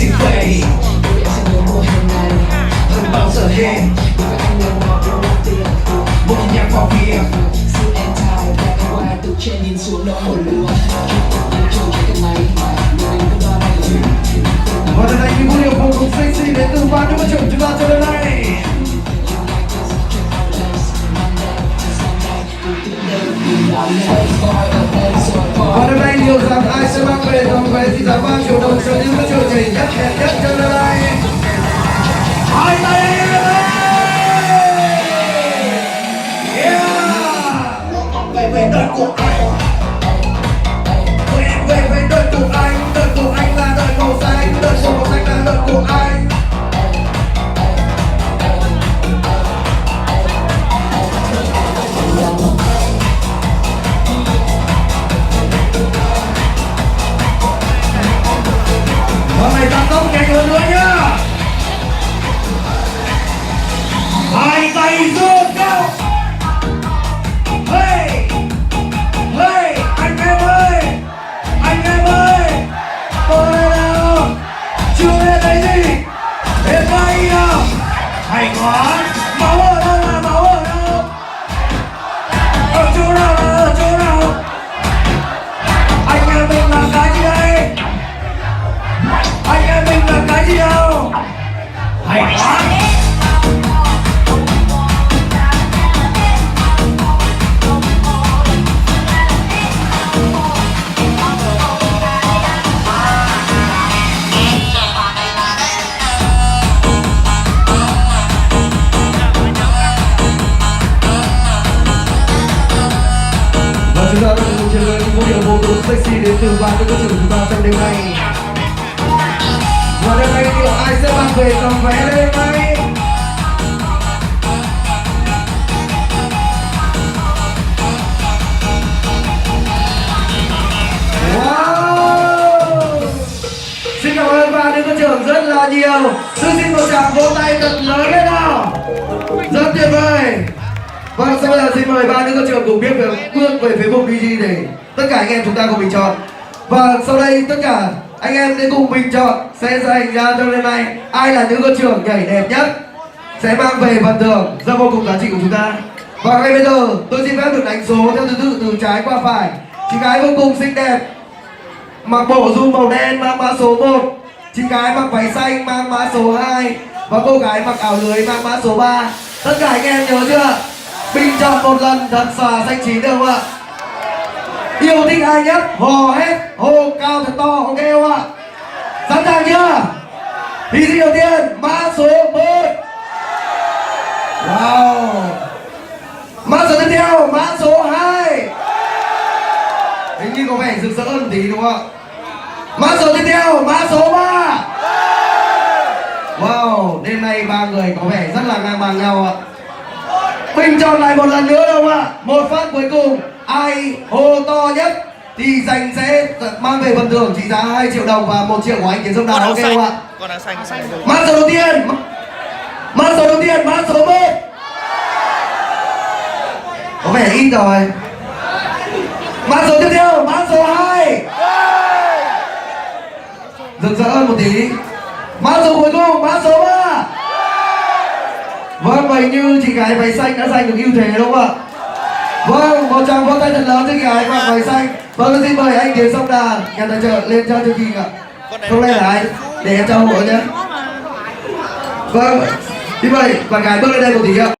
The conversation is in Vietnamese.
thì vậy. Tôi em sẽ nhớ mùa hè này hơn bao giờ hết. Đối với anh lần nào cũng là tiền. Một cái nhạc vào việc sự em thai và em qua từ trên nhìn xuống nó hồi lúa. Chúng tôi chơi cái máy nhưng anh cứ ba này. Và lần này những vũ điệu vô cùng sexy đến từ ban giám khảo chúng ta cho đến nay. Và hôm nay liệu rằng ai sẽ mang về tấm vé trị giá 3 triệu đồng cho những chương trình nhất đẹp nhất cho đến nay? Hai tay anh em ơi! Yeah! Về đợt của anh. Về đợt của anh. Đợt của anh là đợt màu xanh. Đợt của màu xanh là đợt của anh. Hôm nay tăng tốc nhanh hơn nữa nhá. Hai tay giơ cao. Hey, hey, anh em ơi, anh em ơi, tôi đây nào, chưa nghe thấy gì, hết tay nào, hay quá, máu ở đâu là máu ở đâu, ở chỗ nào là ở chỗ nào, anh em mình làm cái gì đây? Anh em mình làm cái gì đâu? Hay quá. Và chúng ta đang cùng chờ đợi những vũ điệu vô cùng sexy đến từ ban giám khảo chúng ta trong đêm nay. Và đêm nay liệu ai sẽ mang về tấm vé đêm nay? Wow! Xin cảm ơn ban giám khảo rất là nhiều. Xin một tràng vỗ tay thật lớn lên nào. Rất tuyệt vời. Vâng, sau bây giờ xin mời ban giám khảo cùng bước về phía vùng DJ để tất cả anh em chúng ta cùng bình chọn. Và sau đây tất cả anh em sẽ cùng bình chọn sẽ dành ra cho đêm nay ai là nữ歌trưởng nhảy đẹp nhất sẽ mang về phần thưởng rất vô cùng giá trị của chúng ta. Và ngay bây giờ tôi xin phép được đánh số theo thứ tự từ trái qua phải. Chị gái vô cùng xinh đẹp mặc bộ ru màu đen mang mã số 1, chị gái mặc váy xanh mang mã số 2 và cô gái mặc áo lưới mang mã số 3. Tất cả anh em nhớ chưa? Bình chọn một lần thật xòa xanh chín được không ạ? Yêu thích ai nhất hò hết, hô cao thật to, ok không ạ? Sẵn sàng chưa? Thí sinh đầu tiên mã số 1. Wow. Mã số tiếp theo mã số 2. Hình như có vẻ rực rỡ hơn tí đúng không ạ? Mã số tiếp theo mã số 3. Wow, đêm nay ba người có vẻ rất là ngang bằng nhau ạ. Bình chọn lại một lần nữa đâu ạ? Một phát cuối cùng, ai hô to nhất thì giành sẽ mang về phần thưởng trị giá 2 triệu đồng và 1 triệu của anh Tiến Sông Đào, ok không ạ? Con đằng xanh. Mã số đầu tiên, mã số 1. Có vẻ ít rồi. Mã số tiếp theo, mã số 2. Rực rỡ hơn một tí. Mã số cuối cùng, mã số 3. Vâng, vậy như chị gái váy xanh đã giành được ưu thế đúng không ạ? Vâng, một tràng vỗ tay thật lớn cho chị gái mặc váy xanh. Vâng, xin mời anh Tiến Sông Đà, nhà tài trợ lên cho chương trình ạ. Không lên là anh, để em cho hộ nhé. Vâng, xin mời bạn gái bước lên đây một tí ạ.